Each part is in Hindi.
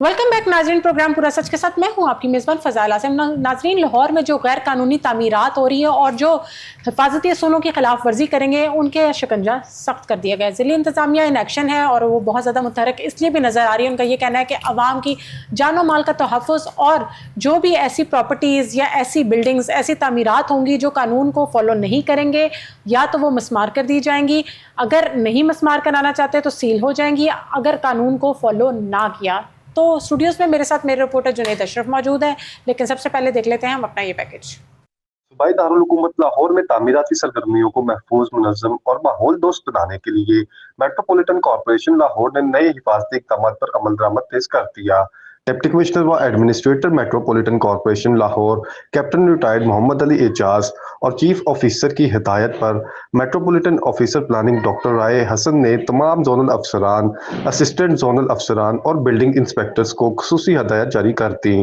वेलकम बैक नाजरीन। प्रोग्राम पूरा सच के साथ मैं हूं आपकी मेज़बान फ़ज़ाइल आसिम। नाजरीन, लाहौर में जो गैर कानूनी तामीरात हो रही है और जो हिफाजती असूलों की खिलाफ वर्जी करेंगे उनके शिकंजा सख्त कर दिया गया है। ज़िली इंतज़ामिया इन एक्शन है और वो बहुत ज़्यादा मुतहरक इसलिए भी नज़र आ रही है। उनका ये कहना है कि अवाम की जानो माल का तहफ़्फ़ुज़ और जो भी ऐसी प्रॉपर्टीज़ या ऐसी बिल्डिंग्स, ऐसी तामीरात होंगी जो कानून को फॉलो नहीं करेंगे या तो वो मस्मार कर दी जाएंगी, अगर नहीं मस्मार कराना चाहते तो सील हो जाएंगी, अगर कानून को फॉलो ना किया। तो स्टूडियोज में मेरे साथ मेरे रिपोर्टर जुनैद अशरफ मौजूद है, लेकिन सबसे पहले देख लेते हैं हम अपना ये पैकेज। सूबाई दारुल हुकूमत लाहौर में तामीराती सरगर्मियों को महफूज, मुनज़्ज़म और माहौल दोस्त बनाने के लिए मेट्रोपॉलिटन कॉरपोरेशन लाहौर ने नए हिफाजती इक़दाम पर अमल दरामद तेज कर दिया। डिप्टी कमिश्नर व administrator metropolitan corporation Lahore captain retired Mohammad Ali Ejaz और चीफ ऑफिसर की हिदायत पर metropolitan officer planning doctor Rai Hasan ने तमाम जोनल अफसरान, असिस्टेंट जोनल अफसरान और बिल्डिंग इंस्पेक्टर्स को खुसूसी हदायत जारी कर दी।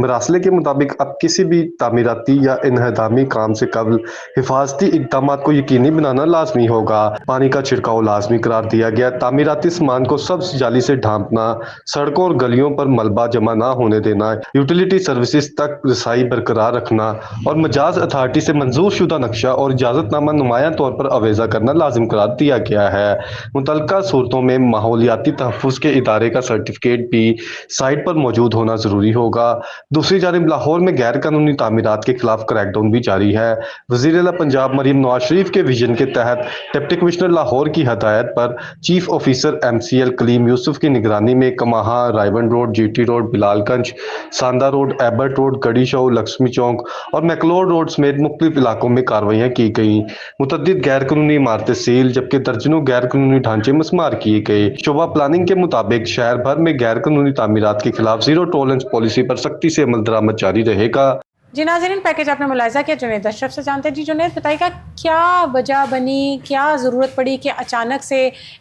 मरासले के मुताबिक अब किसी भी तामीराती या इन्हदामी काम से कबल हिफाजती इक़दाम को यकीनी बनाना लाजमी होगा। पानी का छिड़काव लाजमी करार दिया गया। तामीराती सामान को सब्ज जाली से ढांपना, सड़कों और गलियों पर मलबा जमा ना होने देना, यूटिलिटी सर्विसेज तक रसाई बरकरार रखना और मजाज अथॉरिटी से मंजूर शुदा नक्शा और इजाजतनामा नुमाया तौर पर अवेजा करना लाजिम करार दिया गया है। मुतल्लिका सूरतों में माहौलियाती तहफ़्फ़ुज़ के इदारे का सर्टिफिकेट भी साइट पर मौजूद होना जरूरी होगा। दूसरी जानिब लाहौर में गैर कानूनी तामीरात के खिलाफ क्रैकडाउन भी जारी है। वज़ीर-ए-आला पंजाब मरीम नवाज शरीफ के विजन के तहत डिप्टी कमिश्नर लाहौर की हदायत पर chief officer MCL Kaleem Yusuf की निगरानी में कमाहा, Raiwind road, GT road, Bilalganj, Sanda road, Abbott road, गड़ी शो, लक्ष्मी चौक और मैकलोड रोड समेत मुख्तलिफ इलाकों में कार्रवाइयाँ की गई। मुतअद्दिद गैर कानूनी इमारतें सील जबकि दर्जनों गैर कानूनी ढांचे मस्मार किए गए। शोबा प्लानिंग के मुताबिक शहर भर में गैर कानूनी तामीरात के खिलाफ जीरो टॉलरेंस पॉलिसी पर सख्ती से अमल दरामद जारी रहेगा। जी नाज़रीन, पैकेज आपने मुलाहिज़ा किया। जुनैद अशरफ से जानते हैं। जी जुनैद, बताइएगा क्या वजह बनी, क्या ज़रूरत पड़ी कि अचानक से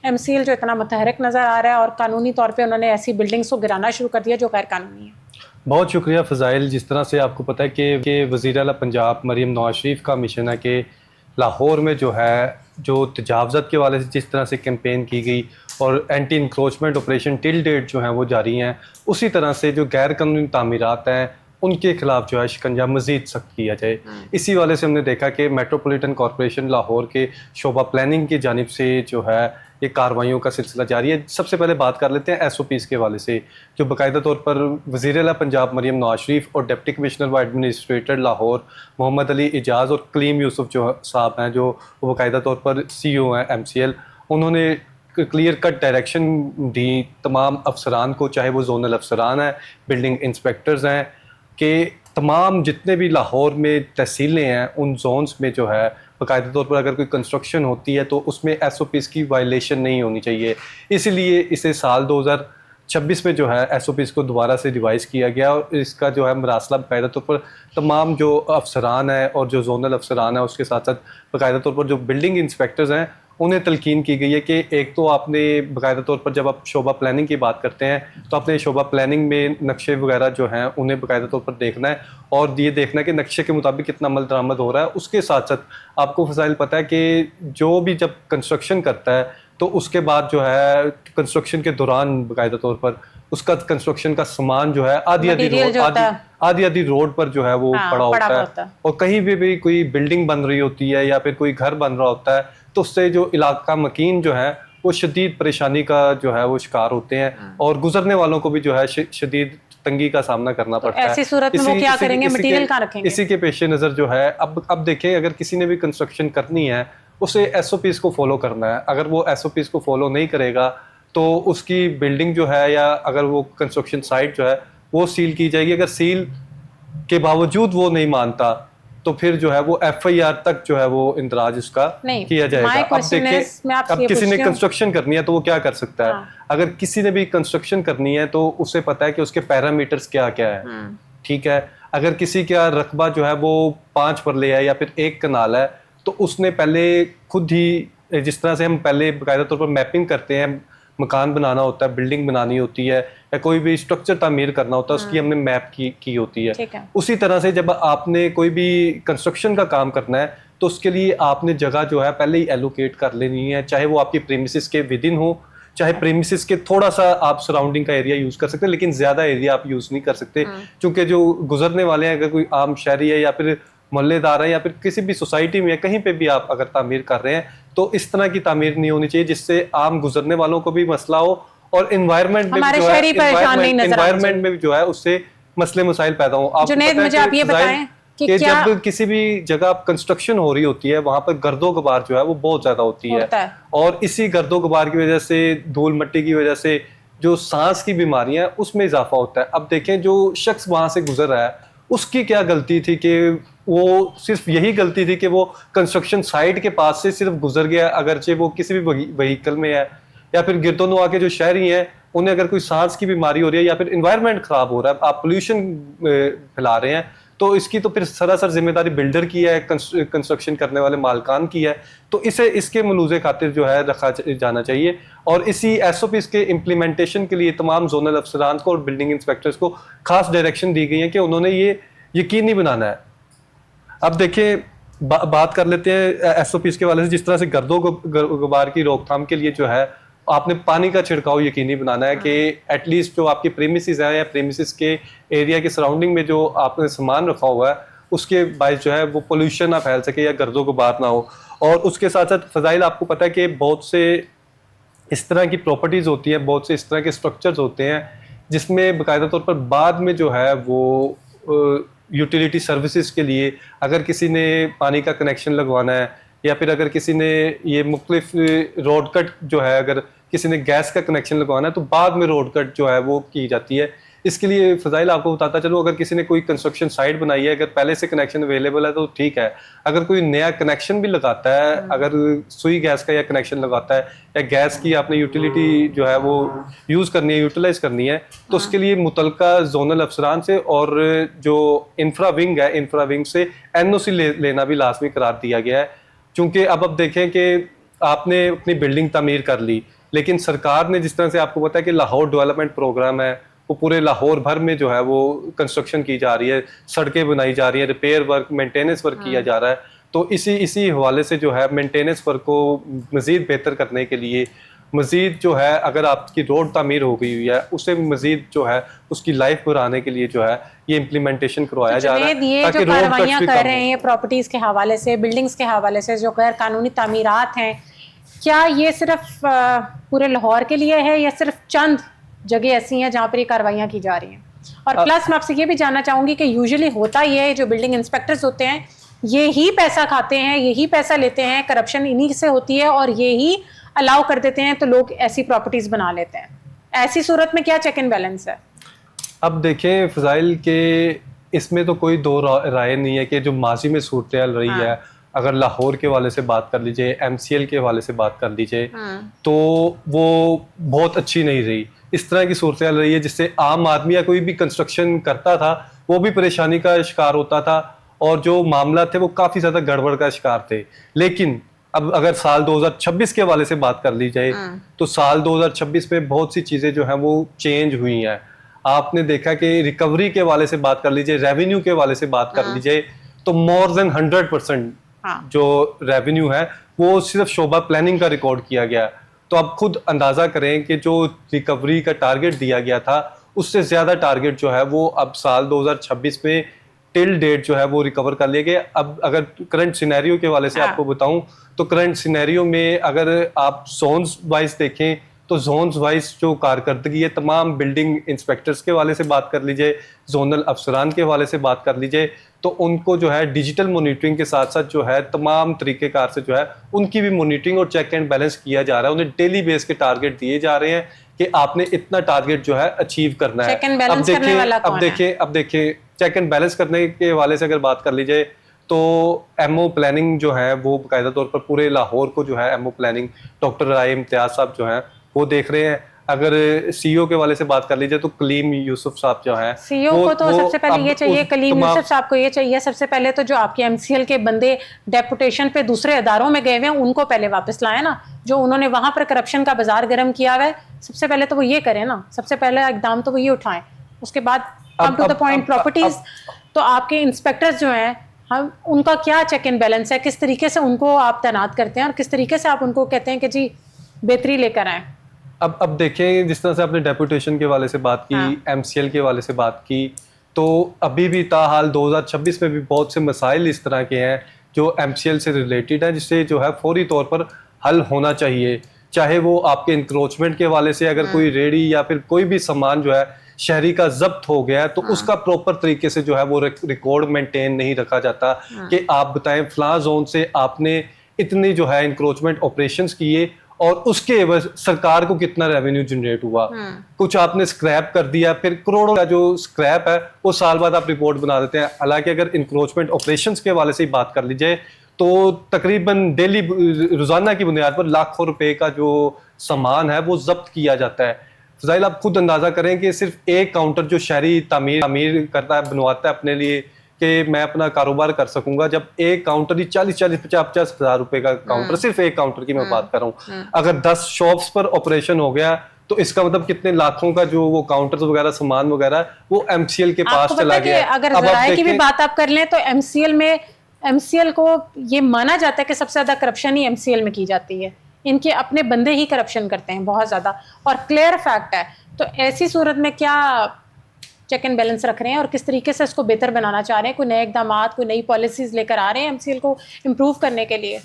MCL जो इतना मुतहरक नज़र आ रहा है और कानूनी तौर पर उन्होंने ऐसी बिल्डिंग्स को गिराना शुरू कर दिया जो गैर कानूनी है। बहुत शुक्रिया फ़ज़ाइल। जिस तरह से आपको पता है कि वज़ीर-ए-आला पंजाब मरीम नवाज शरीफ का मिशन है कि लाहौर में जो है जो तजावज़त के वाले से जिस तरह से कैंपेन की गई और anti encroachment operation till date जो हैं वो जारी हैं, उसी तरह से जो गैर कानूनी तामीरात हैं उनके खिलाफ जो है शिकंजा मज़ीद सख्त किया जाए। इसी वाले से हमने देखा कि मेट्रोपॉलिटन कॉरपोरेशन लाहौर के शोबा प्लानिंग की जानिब से जो है ये कार्रवाइयों का सिलसिला जारी है। सबसे पहले बात कर लेते हैं SOPs के हवाले से, जो बाकायदा तौर पर वज़ीर-ए-आला पंजाब मरीम नवाज शरीफ और डिप्टी कमिश्नर व एडमिनिस्ट्रेटर लाहौर मोहम्मद अली एजाज और कलीम यूसुफ जो साहब हैं, जो बाकायदा तौर पर CEO हैं MCL, उन्होंने क्लियर कट डायरेक्शन दी तमाम अफसरान को, चाहे वो जोनल अफसरान हैं, बिल्डिंग इंस्पेक्टर्स हैं, कि तमाम जितने भी लाहौर में तहसीलें हैं उन जोन्स में जो है बाकायदा तौर पर अगर कोई कंस्ट्रक्शन होती है तो उसमें SOPs की वायलेशन नहीं होनी चाहिए। इसीलिए इसे साल 2026 में जो है SOPs को दोबारा से रिवाइज़ किया गया और इसका जो है मरासला बाकायदा तौर पर तमाम जो अफसरान हैं और जो जोनल अफसरान हैं, उसके साथ साथ बाकायदा तौर पर जो बिल्डिंग इंस्पेक्टर्स हैं उन्हें तलकीन की गई है कि एक तो आपने बाकायदा तौर पर जब आप शोबा प्लानिंग की बात करते हैं तो आपने शोबा प्लानिंग में नक्शे वगैरह जो हैं उन्हें बाकायदा तौर पर देखना है और ये देखना है कि नक्शे के मुताबिक कितना अमल दरामद हो रहा है। उसके साथ साथ आपको फ़ज़ाइल पता है कि जो भी जब कंस्ट्रक्शन करता है तो उसके बाद जो है कंस्ट्रक्शन के दौरान बाकायदा तौर पर उसका कंस्ट्रक्शन का सामान जो है आधी रोड पर जो है वो पड़ा होता है और कहीं भी कोई बिल्डिंग बन रही होती है या फिर कोई घर बन रहा होता है तो उससे जो इलाका मकीन जो है वो शदीद परेशानी का जो है वो शिकार होते हैं और गुजरने वालों को भी जो है शदीद तंगी का सामना करना पड़ता है। ऐसी सूरत में वो क्या करेंगे, मटीरियल कहाँ रखेंगे? इसी के पेश नज़र जो है अब देखें, अगर किसी ने भी कंस्ट्रक्शन करनी है उसे SOPs को फॉलो करना है। अगर वो SOPs को फॉलो नहीं करेगा तो उसकी बिल्डिंग जो है या अगर वो कंस्ट्रक्शन साइट जो है वो सील की जाएगी। अगर सील के बावजूद वो नहीं मानता तो फिर जो है वो FIR तक जो है वो इंदराज उसका किया जाएगा। अब देखिए, अब किसी ने कंस्ट्रक्शन करनी है तो वो क्या कर सकता है? अगर किसी ने भी कंस्ट्रक्शन करनी है तो उसे पता है कि उसके पैरामीटर्स क्या क्या है, ठीक है। अगर किसी का रकबा जो है वो 5 पर ले है या फिर 1 कनाल है तो उसने पहले खुद ही, जिस तरह से हम पहले बाकायदा तौर पर मैपिंग करते हैं, मकान बनाना होता है, बिल्डिंग बनानी होती है या कोई भी स्ट्रक्चर तामीर करना होता है, उसकी हमने मैप की होती है। उसी तरह से जब आपने कोई भी कंस्ट्रक्शन का काम करना है तो उसके लिए आपने जगह जो है पहले ही एलोकेट कर लेनी है, चाहे वो आपकी प्रीमिसेस के विदिन हो चाहे प्रेमिसेस के थोड़ा सा आप सराउंडिंग का एरिया यूज कर सकते हैं, लेकिन ज्यादा एरिया आप यूज नहीं कर सकते, क्योंकि जो गुजरने वाले हैं, अगर कोई आम शहरी है या फिर मोहल्लेदार है या फिर किसी भी सोसाइटी में कहीं पे भी आप अगर तामीर कर रहे हैं, तो इस तरह की तामीर नहीं होनी चाहिए जिससे आम गुजरने वालों को भी मसला हो और इन्वायरमेंट में हमारे जो है शहरी परेशान नहीं नजर आने एनवायरमेंट में जो है उससे मसले मसाइल पैदा हो। आप जुनैद, मुझे आप ये बताएं कि क्या जब किसी भी जगह कंस्ट्रक्शन हो रही होती है वहां पर गर्दो गुबार जो है वो बहुत ज्यादा होती है, और इसी गर्दो गुबार की वजह से, धूल मिट्टी की वजह से जो सांस की बीमारियां उसमें इजाफा होता है। अब देखें जो शख्स वहां से गुजर रहा है उसकी क्या गलती थी कि वो सिर्फ यही गलती थी कि वो कंस्ट्रक्शन साइट के पास से सिर्फ गुजर गया, अगरचे वो किसी भी व्हीकल में है, या फिर गिरदोनवा के जो शहरी हैं उन्हें अगर कोई सांस की बीमारी हो रही है या फिर एनवायरनमेंट खराब हो रहा है, आप पोल्यूशन फैला रहे हैं, तो इसकी तो फिर सरासर जिम्मेदारी बिल्डर की है, कंस्ट्रक्शन करने वाले मालकान की है। तो इसे इसके मलूज़े खातिर जो है रखा जाना चाहिए, और इसी एसओपीज़ के इम्प्लीमेंटेशन के लिए तमाम जोनल अफसरान को और बिल्डिंग इंस्पेक्टर्स को खास डायरेक्शन दी गई है कि उन्होंने ये यकीनी बनाना है। अब देखिए बात कर लेते हैं एसओपीज़ के वाले से, जिस तरह से गर्दों गुबार की रोकथाम के लिए जो है आपने पानी का छिड़काव यकीनी बनाना है कि एटलीस्ट जो आपके प्रेमिसेस है या प्रेमिसेस के एरिया के सराउंडिंग में जो आपने सामान रखा हुआ है उसके बायस जो है वो पोल्यूशन ना फैल सके या गर्दों गुबार ना हो। और उसके साथ साथ फजाइल, आपको पता है कि बहुत से इस तरह की प्रॉपर्टीज़ होती हैं, बहुत से इस तरह के स्ट्रक्चर्स होते हैं जिसमें बाकायदा तौर पर बाद में जो है वो यूटिलिटी सर्विसेज के लिए अगर किसी ने पानी का कनेक्शन लगवाना है या फिर अगर किसी ने ये मुख्तलिफ रोड कट जो है, अगर किसी ने गैस का कनेक्शन लगवाना है तो बाद में रोड कट जो है वो की जाती है। इसके लिए फजाइल आपको बताता चलो, अगर किसी ने कोई कंस्ट्रक्शन साइट बनाई है, अगर पहले से कनेक्शन अवेलेबल है तो ठीक है, अगर कोई नया कनेक्शन भी लगाता है, अगर सुई गैस का या कनेक्शन लगाता है या गैस की आपने यूटिलिटी जो है वो यूज़ करनी है, यूटिलाइज करनी है, तो उसके लिए मुतलका जोनल अफसरान से और जो इंफ्रा विंग है, इंफ्रा विंग से NOC लेना भी लाजमी करार दिया गया है। चूँकि अब देखें कि आपने अपनी बिल्डिंग तामीर कर ली, लेकिन सरकार ने जिस तरह से आपको पता है कि लाहौर डेवलपमेंट प्रोग्राम है, वो पूरे लाहौर भर में जो है वो कंस्ट्रक्शन की जा रही है, सड़कें बनाई जा रही है, रिपेयर वर्क, मेंटेनेंस वर्क किया जा रहा है। तो इसी हवाले से जो है मेंटेनेंस वर्क को मज़ीद बेहतर करने के लिए, मज़ीद जो है अगर आपकी रोड तामीर हो गई हुई है उसे मज़ीद जो है उसकी लाइफ बढ़ाने के लिए जो है ये इम्प्लीमेंटेशन करवाया जा रहा है, ये ताकि जो रोड कार्रवाइयाँ टच भी कर कम रहे हैं हो। ये प्रॉपर्टीज़ के हवाले से, बिल्डिंग्स के हवाले से, जो गैर कानूनी तामीरात हैं, क्या ये सिर्फ पूरे लाहौर के लिए है या सिर्फ चंद जगह ऐसी हैं जहाँ पर ये कार्रवाइयाँ की जा रही हैं? और प्लस मैं आपसे ये भी जानना चाहूँगी कि यूजुअली होता ये है, जो बिल्डिंग इंस्पेक्टर्स होते हैं ये ही पैसा खाते हैं, यही पैसा लेते हैं, करप्शन इन्हीं से होती है और ये ही अलाउ कर देते हैं तो लोग ऐसी प्रॉपर्टीज़ बना लेते हैं। ऐसी सूरत में क्या चेक एंड बैलेंस है? अब देखें फजाइल के इसमें तो कोई दो राय नहीं है कि जो माजी में सूरत रही है, अगर लाहौर के वाले से बात कर लीजिए, MCL के वाले से बात कर लीजिए, तो वो बहुत अच्छी नहीं रही। इस तरह की सूरत रही है जिससे आम आदमी या कोई भी कंस्ट्रक्शन करता था वो भी परेशानी का शिकार होता था और जो मामला थे वो काफ़ी ज़्यादा गड़बड़ का शिकार थे। लेकिन अब अगर साल 2026 के वाले से बात कर ली जाए तो साल 2026 में बहुत सी चीज़ें जो हैं वो चेंज हुई हैं। आपने देखा कि रिकवरी के वाले से बात कर लीजिए, रेवेन्यू के वाले से बात कर लीजिए, तो मोर देन 100% जो रेवेन्यू है वो सिर्फ शोबा प्लानिंग का रिकॉर्ड किया गया। तो आप खुद अंदाज़ा करें कि जो रिकवरी का टारगेट दिया गया था उससे ज़्यादा टारगेट जो है वो अब साल 2026 में टिल डेट जो है वो रिकवर कर लिए गए। अब अगर करंट सिनेरियो के वाले से आपको बताऊं तो करंट सिनेरियो में अगर आप जोन्स वाइज देखें तो जोन्स वाइज जो कारकर्दगी है, तमाम बिल्डिंग इंस्पेक्टर्स के वाले से बात कर लीजिए, जोनल अफसरान के वाले से बात कर लीजिए, तो उनको जो है डिजिटल मॉनिटरिंग के साथ साथ जो है तमाम तरीक़ेकार से जो है उनकी भी मॉनिटरिंग और चेक एंड बैलेंस किया जा रहा है। उन्हें डेली बेस के टारगेट दिए जा रहे हैं कि आपने इतना टारगेट जो है अचीव करना है। अब देखिए चेक एंड बैलेंस करने के वाले से अगर बात कर लीजिए तो MO प्लानिंग जो है वो बाकायदा तौर पर पूरे लाहौर को जो है MO प्लानिंग डॉक्टर राय इम्तियाज साहब जो हैं वो देख रहे हैं। अगर CEO के वाले से बात कर लीजिए तो कलीम यूसुफ साहब जो हैं, CEO को तो सबसे पहले ये चाहिए, कलीम यूसुफ साहब को ये चाहिए सबसे पहले तो जो आपके MCL के बंदे डेपुटेशन पे दूसरे अदारों में गए हुए हैं उनको पहले वापस लाए ना, जो उन्होंने वहां पर करप्शन का बाजार गर्म किया हुआ है, सबसे पहले तो वो ये करें ना, सबसे पहले इकदाम तो वो ये उठाएं। उसके बाद come to the point properties, तो आपके इंस्पेक्टर्स जो हैं हम उनका क्या चेक एंड बैलेंस है, किस तरीके से उनको आप तैनात करते हैं और किस तरीके से आप उनको कहते हैं कि जी बेहतरी लेकर आए? अब देखें, जिस तरह से आपने डेपुटेशन के वाले से बात की, हाँ। एमसीएल के वाले से बात की, तो अभी भी ताहाल 2026 में भी बहुत से मसाइल इस तरह के हैं जो एमसीएल से रिलेटेड है, जिससे जो है फौरी तौर पर हल होना चाहिए। चाहे वो आपके इंक्रोचमेंट के वाले से अगर कोई रेडी या फिर कोई भी सामान जो है शहरी का जब्त हो गया है, तो उसका प्रॉपर तरीके से जो है वो रिकॉर्ड मेंटेन नहीं रखा जाता कि आप बताएं फलां जोन से आपने इतनी जो है इंक्रोचमेंट ऑपरेशंस किए और उसके एवज सरकार को कितना रेवेन्यू जनरेट हुआ। कुछ आपने स्क्रैप कर दिया, फिर करोड़ों का जो स्क्रैप है वो साल बाद आप रिपोर्ट बना देते हैं। हालांकि अगर इंक्रोचमेंट ऑपरेशंस के वाले से ही बात कर लीजिए तो तकरीबन डेली रोजाना की बुनियाद पर लाखों रुपए का जो सामान है वो जब्त किया जाता है। फ़ज़ाइल, आप खुद अंदाजा करें कि सिर्फ एक काउंटर जो शहरी तामीर करता है, बनवाता है अपने लिए कि मैं अपना कारोबार कर सकूंगा, जब एक काउंटर ही 40-50 हज़ार रुपए का काउंटर, सिर्फ एक काउंटर की मैं बात कर रहा हूँ, अगर 10 शॉप्स पर ऑपरेशन हो गया तो इसका मतलब कितने लाखों का जो वो काउंटर्स वगैरह सामान वगैरह वो एमसीएल के पास चला गया। अगर ज़राए की भी बात आप कर लें तो एमसीएल को ये माना जाता है कि सबसे ज्यादा करप्शन ही एमसीएल में की जाती है। इनके अपने बंदे ही करप्शन करते हैं बहुत ज्यादा, और क्लियर फैक्ट है। तो ऐसी सूरत में क्या चेक एंड बैलेंस रख रहे हैं और किस तरीके से इसको बेहतर बनाना चाह रहे हैं? कोई नए इकदाम, कोई नई पॉलिसीज लेकर आ रहे हैं एमसीएल को इम्प्रूव करने के लिए?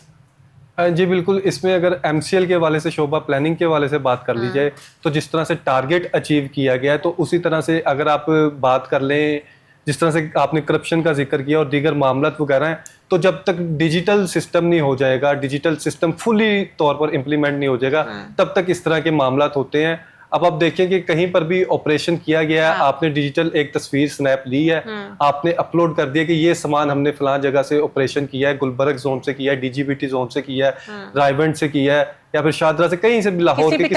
जी बिल्कुल, इसमें अगर एमसीएल के वाले से, शोबा प्लानिंग के वाले से बात कर ली जाए तो जिस तरह से टारगेट अचीव किया गया है, तो उसी तरह से अगर आप बात कर लें, जिस तरह से आपने करप्शन का जिक्र किया और दीगर मामला वगैरह हैं, तो जब तक डिजिटल सिस्टम नहीं हो जाएगा, डिजिटल सिस्टम फुली तौर पर इम्प्लीमेंट नहीं हो जाएगा, तब तक इस तरह के मामला होते हैं। अब आप देखें कि कहीं पर भी ऑपरेशन किया गया है, आपने डिजिटल एक तस्वीर स्नैप ली है, आपने अपलोड कर दिया कि ये सामान हमने फलां जगह से ऑपरेशन किया है, गुलबर्ग जोन से किया है, डीजीबीटी जोन से किया है, रायवंड से किया है, या फिर शादरा से, कहीं से भी, लाहौर के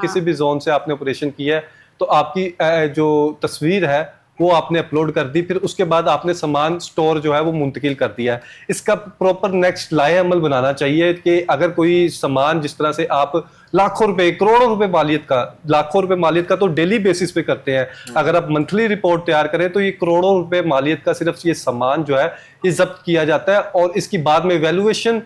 किसी भी जोन से आपने ऑपरेशन किया है, तो आपकी जो तस्वीर है वो आपने अपलोड कर दी, फिर उसके बाद आपने सामान स्टोर जो है वो मुंतकिल कर दिया है। इसका प्रॉपर नेक्स्ट लाए अमल बनाना चाहिए कि अगर कोई सामान, जिस तरह से आप लाखों रुपए, करोड़ों रुपए मालियत का, लाखों रुपए मालियत का तो डेली बेसिस पे करते हैं, अगर आप मंथली रिपोर्ट तैयार करें तो ये करोड़ों रुपए मालियत का सिर्फ ये सामान जो है ये जब्त किया जाता है, और इसकी बाद में वैल्यूएशन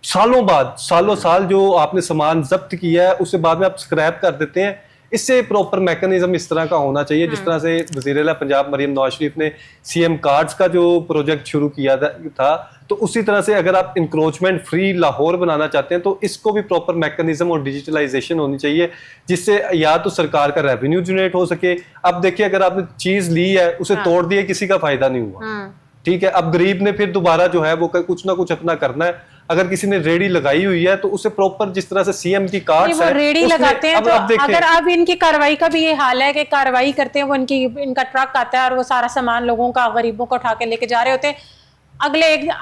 सालों बाद, सालों साल जो आपने सामान जब्त किया है उससे बाद में आप स्क्रैप कर देते हैं। इससे प्रॉपर मैकेनिज्म इस तरह का होना चाहिए, जिस तरह से वज़ीर-ए-आला पंजाब मरीम नवाज शरीफ ने सीएम कार्ड्स का जो प्रोजेक्ट शुरू किया था, तो उसी तरह से अगर आप इंक्रोचमेंट फ्री लाहौर बनाना चाहते हैं तो इसको भी प्रॉपर मैकेनिज्म और डिजिटलाइजेशन होनी चाहिए, जिससे या तो सरकार का रेवेन्यू जनरेट हो सके। अब देखिए, अगर आपने चीज ली है, उसे तोड़ दिया, किसी का फायदा नहीं हुआ, ठीक है। अब गरीब ने फिर दोबारा जो है वो कुछ ना कुछ अपना करना है। अगर किसी ने रेडी लगाई हुई है तो उसे प्रॉपर, जिस तरह से सीएम की कार्ड्स है, रेडी लगाते हैं, तो अगर अब इनकी कार्रवाई का भी ये हाल है कि कार्रवाई करते हैं वो, इनका ट्रक आता है और वो सारा सामान लोगों का, गरीबों का उठा के लेके जा रहे होते हैं,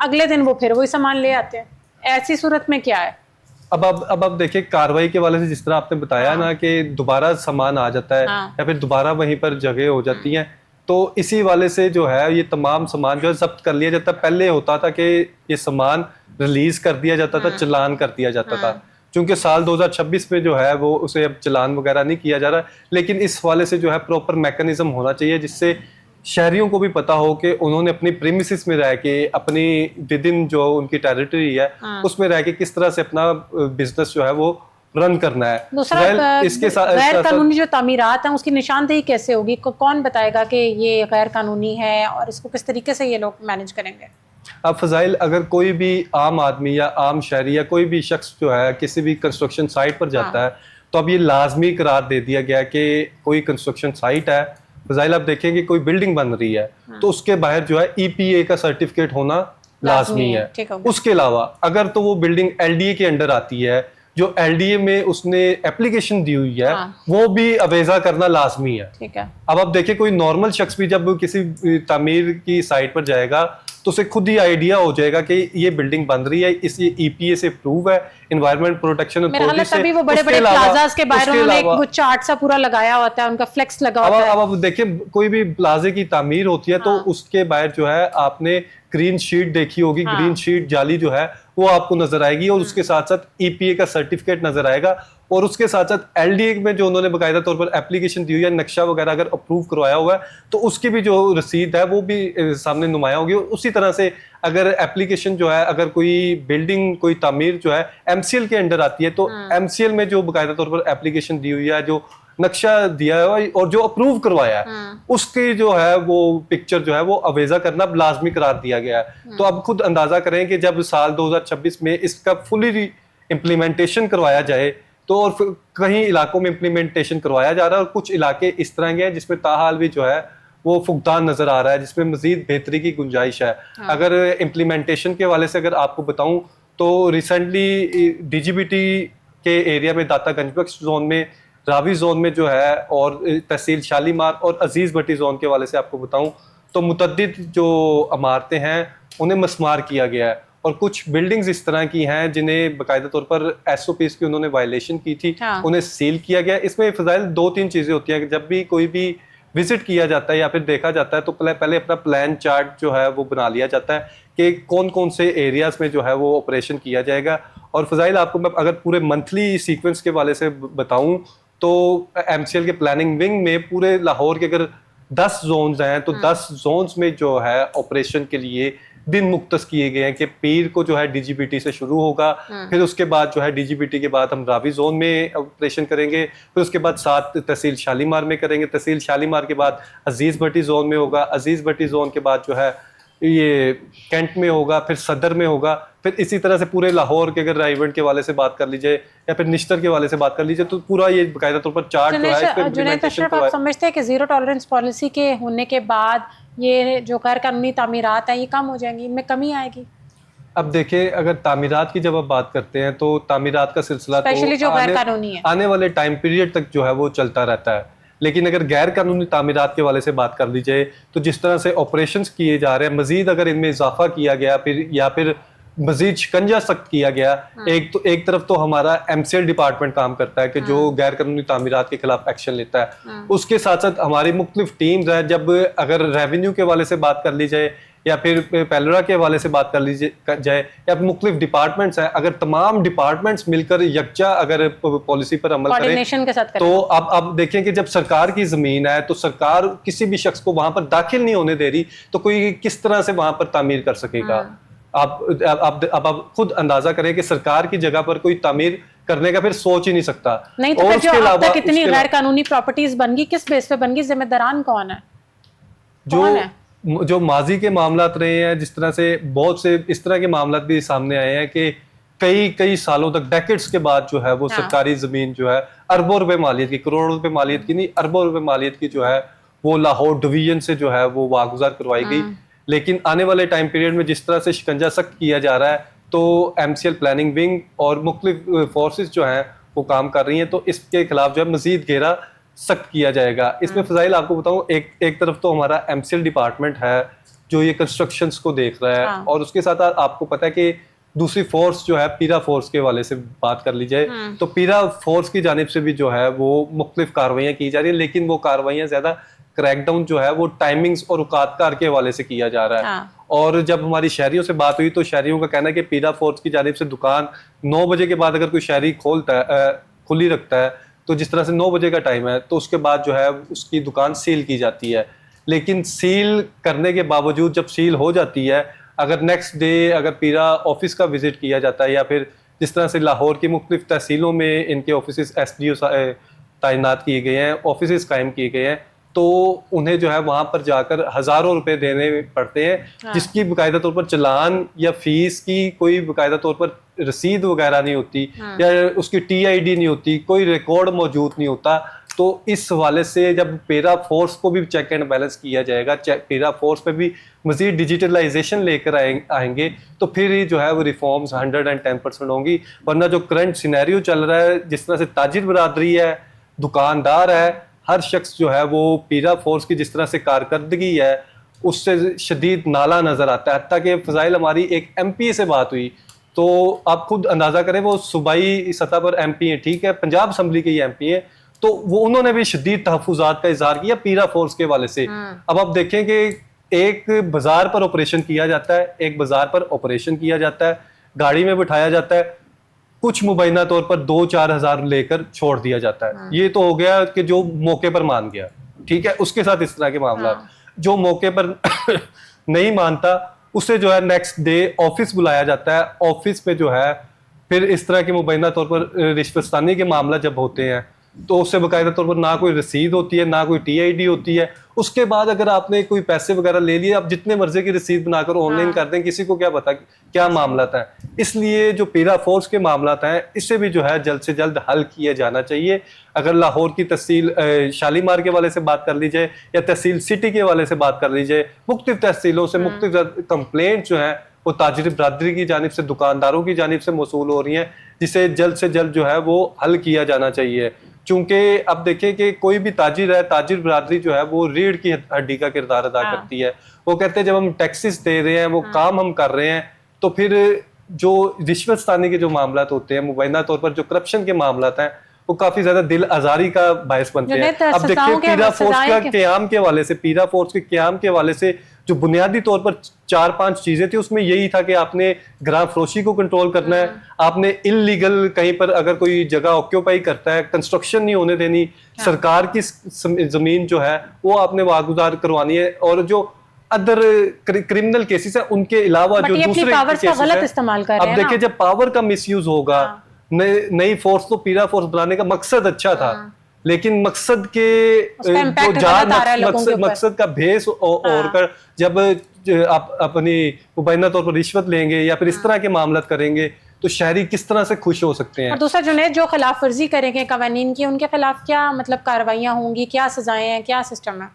अगले दिन वो फिर वही सामान ले आते हैं। ऐसी सूरत में क्या है? अब देखिए, कार्रवाई के वाले से जिस तरह आपने बताया ना कि दोबारा सामान आ जाता है या फिर दोबारा वहीं पर जगह हो जाती है, तो इसी वाले से जो है ये तमाम सामान जो है जब्त कर लिया जाता है। पहले होता था कि ये सामान रिलीज कर दिया जाता था, चलान कर दिया जाता था, क्योंकि साल 2026 में जो है वो उसे अब चलान वगैरह नहीं किया जा रहा, लेकिन इस वाले से जो है प्रॉपर मैकेनिज्म होना चाहिए जिससे शहरियों को भी पता हो कि उन्होंने अपनी प्रीमिसेस में रह के, अपनी विद इन जो उनकी टेरिटरी है उसमें रह के किस तरह से अपना बिजनेस जो है वो रन करना है। दूसरा, इसके साथ गैर कानूनी जो तामीरात हैं उसकी निशानदेही कैसे होगी? कौन बताएगा कि ये गैर कानूनी है और इसको किस तरीके से ये लोग मैनेज करेंगे? अब फ़ज़ाइल, अगर कोई भी आम आदमी या आम शहरी या कोई भी शख्स जो है किसी भी कंस्ट्रक्शन साइट पर जाता है, तो अब ये लाजमी करार दे दिया गया कि कोई कंस्ट्रक्शन साइट है, फ़ज़ाइल आप देखेंगे कोई बिल्डिंग बन रही है तो उसके बाहर जो है EPA का सर्टिफिकेट होना लाजमी है। उसके अलावा अगर तो वो बिल्डिंग LDA के अंडर आती है, जो LDA में उसने एप्लीकेशन दी हुई है, वो भी अवेजा करना लाजमी है। ठीक है। अब आप देखिए, कोई नॉर्मल शख्स भी जब किसी तामीर की साइट पर जाएगा तो उसे खुद ही आइडिया हो जाएगा कि ये बिल्डिंग बन रही है, इस EPA से अप्रूव है, एनवायरमेंट प्रोटेक्शन अथॉरिटी से। तभी वो बड़े-बड़े प्लाजास के बाहर उन्होंने वो चार्ट सा पूरा लगाया होता है, उनका फ्लेक्स लगा होता है। अब देखिए, कोई भी प्लाजे की तामीर होती है तो उसके बाहर जो है आपने ग्रीन शीट देखी होगी, ग्रीन शीट जाली जो है वो आपको नजर आएगी और उसके साथ साथ EPA का सर्टिफिकेट नजर आएगा, और उसके साथ साथ एलडीए में जो उन्होंने बाकायदा तौर पर एप्लीकेशन दी हुई है, नक्शा वगैरह अगर अप्रूव करवाया हुआ है तो उसकी भी जो रसीद है वो भी सामने नुमाया होगी। उसी तरह से अगर एप्लीकेशन जो है, अगर कोई बिल्डिंग, कोई तामीर जो है एमसीएल के अंडर आती है तो एमसीएल में जो बाकायदा तौर पर एप्लीकेशन दी हुई है, जो नक्शा दिया है और जो अप्रूव करवाया है, उसकी जो है वो पिक्चर जो है वो अवेजा करना लाजमी करार दिया गया है। तो अब खुद अंदाजा करें कि जब साल 2026 में इसका फुली इम्प्लीमेंटेशन करवाया जाए तो और कई इलाकों में इम्प्लीमेंटेशन करवाया जा रहा है और कुछ इलाके इस तरह के हैं जिसमें ताहाल भी जो है वो फुकदान नजर आ रहा है, जिसमें मजीद बेहतरी की गुंजाइश है। अगर इम्प्लीमेंटेशन के वाले से अगर आपको बताऊं तो रिसेंटली डीजीबीटी के एरिया में दातागंज बख्श जोन में, रावी जोन में जो है, और तहसील शालीमार और अजीज भट्टी जोन के वाले से आपको बताऊं तो मुतद्दिद जो इमारतें हैं उन्हें मस्मार किया गया है और कुछ बिल्डिंग्स इस तरह की हैं जिन्हें बाकायदा तौर पर एसओपीज की उन्होंने वायलेशन की थी, उन्हें सील किया गया। इसमें फजाइल 2-3 चीजें होती हैं कि जब भी कोई भी विजिट किया जाता है या फिर देखा जाता है तो पहले अपना प्लान चार्ट जो है वो बना लिया जाता है कि कौन कौन से एरियाज में जो है वो ऑपरेशन किया जाएगा। और फजाइल आपको मैं अगर पूरे मंथली सीक्वेंस के वाले से बताऊं तो एमसीएल के प्लानिंग विंग में पूरे लाहौर के अगर 10 जोन्स हैं तो 10 जोन्स में जो है ऑपरेशन के लिए दिन मुख्तस किए गए हैं कि पीर को जो है डीजीबीटी से शुरू होगा, फिर उसके बाद जो है डीजीबीटी के बाद हम रावी जोन में ऑपरेशन करेंगे, फिर उसके बाद 7 तहसील शालीमार में करेंगे, तहसील शालीमार के बाद अजीज भट्टी जोन में होगा, अजीज भट्टी जोन के बाद जो है ये कैंट में होगा, फिर सदर में होगा, फिर इसी तरह से पूरे लाहौर के अगर रायवंड के वाले से बात कर लीजिए या फिर निश्तर के वाले से बात कर लीजिए तो पूरा ये बाकायदा तौर पर चार्ट जो है। जुनैद अशरफ, आप समझते हैं कि जीरो टॉलरेंस पॉलिसी के होने के बाद ये जो गैर कानूनी तामीरात हैं ये कम हो जाएंगी, इनमें कमी आएगी? अब देखिए, अगर तामीरात की जब आप बात करते हैं तो तामीरात का सिलसिला स्पेशली जो गैर कानूनी है आने वाले टाइम पीरियड तक जो है वो चलता रहता है। लेकिन अगर गैर कानूनी तामीरात के वाले से बात कर लीजिए तो जिस तरह से ऑपरेशंस किए जा रहे हैं, मजीद अगर इनमें इजाफा किया गया फिर मजीद शिकंजा सख्त किया गया। एक तरफ तो हमारा एमसीएल डिपार्टमेंट काम करता है कि जो गैर कानूनी तामीरात के खिलाफ एक्शन लेता है, उसके साथ साथ हमारी मुख्तलिफ टीम्स है। जब अगर रेवेन्यू के वाले से बात कर ली जाए या फिर पेलोरा के वाले से बात कर जाए या मुख्तलिफ डिपार्टमेंट्स हैं, अगर तमाम डिपार्टमेंट्स मिलकर यकजा अगर पॉलिसी पर अमल करें तो अब देखें कि जब सरकार की जमीन है तो सरकार किसी भी शख्स को वहां पर दाखिल नहीं होने दे रही तो कोई किस तरह से वहां पर तामीर कर सकेगा? आप खुद अंदाजा करें कि सरकार की जगह पर कोई तामीर करने का फिर सोच ही नहीं सकता। नहीं तो फिर जो अब तक इतनी गैर कानूनी प्रॉपर्टीज बन गई, किस बेस पे बन गई? जिम्मेदारान कौन है? जो माजी के मामलात रहे हैं, जिस तरह से बहुत से इस तरह के मामलात भी सामने आए हैं कि कई सालों तक, डेकेड्स के बाद जो है वो सरकारी जमीन जो है अरबों रुपए मालियत की, करोड़ों रुपए मालियत की नहीं, अरबों रुपए मालियत की जो है वो लाहौर डिवीजन से जो है वो वागुजार करवाई गई। लेकिन आने वाले टाइम पीरियड में जिस तरह से शिकंजा सख्त किया जा रहा है तो एमसीएल प्लानिंग विंग और मुख्तलिफ फोर्सेस जो हैं वो काम कर रही हैं, तो इसके खिलाफ जो है मजीद घेरा सख्त किया जाएगा। इसमें फजाइल आपको बताऊं, एक तरफ तो हमारा एमसीएल डिपार्टमेंट है जो ये कंस्ट्रक्शंस को देख रहा है और उसके साथ आपको पता है कि दूसरी फोर्स जो है पीरा फोर्स के वाले से बात कर ली जाए तो पीरा फोर्स की जानिब से भी जो है वो मुख्तलिफ कार्रवाइयाँ की जा रही है, लेकिन वो कार्रवाइयाँ ज्यादा क्रैकडाउन जो है वो टाइमिंग्स और औकातकार के हवाले से किया जा रहा है। और जब हमारी शहरियों से बात हुई तो शहरियों का कहना है कि पीरा फोर्स की जानिब से दुकान 9 बजे के बाद अगर कोई शहरी खुली रखता है तो जिस तरह से 9 बजे का टाइम है तो उसके बाद जो है उसकी दुकान सील की जाती है। लेकिन सील करने के बावजूद जब सील हो जाती है, अगर नेक्स्ट डे अगर पीरा ऑफिस का विजिट किया जाता है या फिर जिस तरह से लाहौर की मुख्तलिफ तहसीलों में इनके ऑफिस SDO तैनात किए गए हैं, ऑफिस कायम किए गए हैं, तो उन्हें जो है वहां पर जाकर हजारों रुपए देने पड़ते हैं जिसकी बाकायदा तौर पर चालान या फीस की कोई बाकायदा तौर पर रसीद वगैरह नहीं होती या उसकी TID नहीं होती, कोई रिकॉर्ड मौजूद नहीं होता। तो इस हवाले से जब पेरा फोर्स को भी चेक एंड बैलेंस किया जाएगा, पेरा फोर्स पे भी मजीद डिजिटलाइजेशन लेकर आएंगे तो फिर ही जो है वो रिफॉर्म्स 110% होंगी। वरना जो करंट सिनेरियो चल रहा है, जिस तरह से ताजिर बरादरी है, दुकानदार है, हर शख्स जो है वो पीरा फोर्स की जिस तरह से कारकर्दगी है उससे शदीद नाला नजर आता है। हत्ता कि फजाइल हमारी एक MP से बात हुई तो आप खुद अंदाजा करें, वो सूबाई सतह पर MP है, ठीक है, पंजाब असम्बली के ही MP है, तो वो उन्होंने भी शदीद तहफुजात का इजहार किया पीरा फोर्स के वाले से। अब आप देखें कि एक बाजार पर ऑपरेशन किया जाता है, एक बाजार पर ऑपरेशन किया जाता है, गाड़ी में बिठाया जाता है, कुछ मुबैना तौर पर 2-4 हज़ार लेकर छोड़ दिया जाता है। ये तो हो गया कि जो मौके पर मान गया, ठीक है, उसके साथ इस तरह के मामला। जो मौके पर नहीं मानता उसे जो है नेक्स्ट डे ऑफिस बुलाया जाता है। ऑफिस में जो है फिर इस तरह के मुबैना तौर पर रिश्वतस्तानी के मामला जब होते हैं तो उससे बाकायदा तौर पर ना कोई रसीद होती है, ना कोई TID होती है। उसके बाद अगर आपने कोई पैसे वगैरह ले लिए, आप जितने मर्जी की रसीद बनाकर ऑनलाइन कर दें, किसी को क्या पता क्या मामला था। इसलिए जो पीरा फोर्स के मामला हैं, इसे भी जो है जल्द से जल्द हल किया जाना चाहिए। अगर लाहौर की तहसील शालीमार के वाले से बात कर ली जाए या तहसील सिटी के वाले से बात कर ली जाए, मुख्तलिफ तहसीलों से मुख्तलिफ कंप्लेंट जो है वो ताजिर बरादरी की जानिब से, दुकानदारों की जानिब से मौसूल हो रही हैं, जिसे जल्द से जल्द जो है वो हल किया जाना चाहिए। चूंकि अब देखें कि कोई भी ताजिर है, ताजिर बरादरी जो है वो रीढ़ की हड्डी का किरदार अदा करती है। वो कहते हैं जब हम टैक्सेस दे रहे हैं, वो काम हम कर रहे हैं, तो फिर जो रिश्वतस्तानी के जो मामला होते हैं, मुबैना तौर पर जो करप्शन के मामला हैं, वो काफी ज्यादा दिल आजारी का बायस बनते हैं। अब देखिए पीरा फोर्स का क़याम के वाले से, पीरा फोर्स के क़याम के वाले से जो बुनियादी तौर पर 4-5 चीजें थी, उसमें यही था कि आपने ग्राम फरोशी को कंट्रोल करना है, आपने इलीगल कहीं पर अगर कोई जगह ऑक्यूपाई करता है, कंस्ट्रक्शन नहीं होने देनी, सरकार की जमीन जो है वो आपने वागुजार करवानी है, और जो अदर क्रिमिनल केसेस है उनके अलावा जो दूसरे केसेस गलत इस्तेमाल कर रहे हैं। अब देखिए जब पावर का मिसयूज होगा, नई फोर्स तो पीरा फोर्स बनाने का मकसद अच्छा था, लेकिन मकसद के मकसद का भेस और कर जब आप अपनी मुबैना तौर पर रिश्वत लेंगे या फिर इस तरह के मामला करेंगे, तो शहरी किस तरह से खुश हो सकते हैं। और दूसरा जुनैद, जो खिलाफ वर्जी करेंगे कवानीन की, उनके खिलाफ क्या मतलब कार्रवाइयाँ होंगी, क्या सजाएं हैं, क्या सिस्टम है?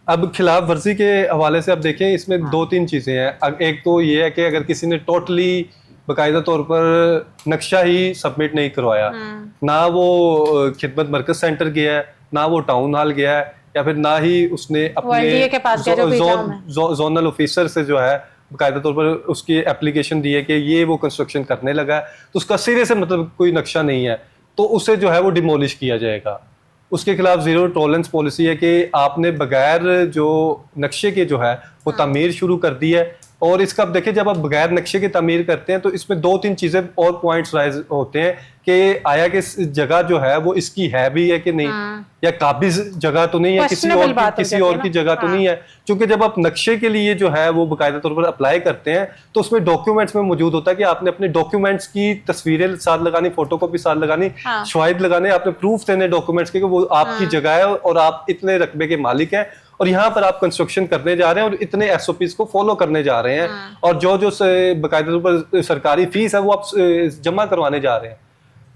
अब खिलाफ वर्जी के हवाले से अब देखें, इसमें 2-3 चीजें हैं। एक तो ये है कि अगर किसी ने टोटली बाकायदा तौर पर नक्शा ही सबमिट नहीं करवाया, ना वो खिदमत मरकज सेंटर गया है, ना वो टाउन हॉल गया है, या फिर ना ही उसने अपने जोनल ऑफिसर से जो है बाकायदा तौर पर उसकी एप्लीकेशन दी है कि ये वो कंस्ट्रक्शन करने लगा है, तो उसका सिरे से मतलब कोई नक्शा नहीं है, तो उसे जो है वो डिमोलिश किया जाएगा। उसके खिलाफ जीरो टॉलरेंस पॉलिसी है कि आपने बगैर जो नक्शे के जो है वो तामीर शुरू कर दी है। और इसका अब देखिए, जब आप बगैर नक्शे की तामीर करते हैं तो इसमें 2-3 चीजें और पॉइंट्स राइज होते हैं कि आया कि जगह जो है वो इसकी है भी है कि नहीं, या काबिज जगह तो नहीं है, किसी और की जगह तो नहीं है। क्योंकि जब आप नक्शे के लिए जो है वो बाकायदा तौर पर अप्लाई करते हैं तो उसमें डॉक्यूमेंट्स में मौजूद होता है कि आपने अपने डॉक्यूमेंट्स की तस्वीरें साथ लगानी, फोटोकॉपी साथ लगानी, शवाहिद लगाने, आपने प्रूफ देने डॉक्यूमेंट्स के कि वो आपकी जगह है और आप इतने रकबे के मालिक हैं और यहाँ पर आप कंस्ट्रक्शन करने जा रहे हैं और इतने SOPs को फॉलो करने जा रहे हैं, और जो बाकायदा तौर पर सरकारी फीस है वो आप जमा करवाने जा रहे हैं।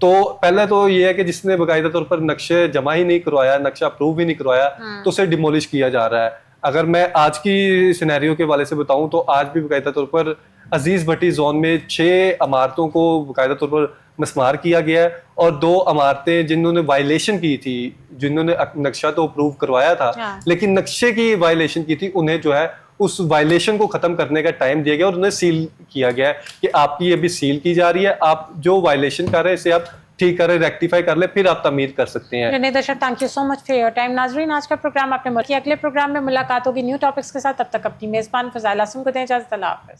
तो पहले तो ये है कि जिसने बाकायदा तौर पर नक्शे जमा ही नहीं करवाया, नक्शा अप्रूव ही नहीं करवाया, तो उसे डिमोलिश किया जा रहा है। अगर मैं आज की सिनेरियो के वाले से बताऊं तो आज भी बाकायदा तौर पर अजीज भट्टी जोन में 6 इमारतों को बाकायदा तौर पर मस्मार किया गया है, और 2 इमारतें जिन्होंने वायलेशन की थी, जिन्होंने नक्शा तो अप्रूव करवाया था लेकिन नक्शे की वायलेशन की थी, उन्हें जो है उस वायलेशन को खत्म करने का टाइम दिया गया और उन्हें सील किया गया है कि आपकी अभी सील की जा रही है, आप जो वायलेशन कर रहे हैं इसे आप ठीक करें, रेक्टिफाई कर ले, फिर आप तामीर कर सकते हैं। दर्शक, thank you so much for your time. नाजरीन, आज का प्रोग्राम आपने किया, अगले प्रोग्राम में मुलाकात होगी न्यू टॉपिक्स के साथ। तब तक अपनी मेजबान फजाइल आसिम को दें इजाजत। अल्लाह हाफ़िज़।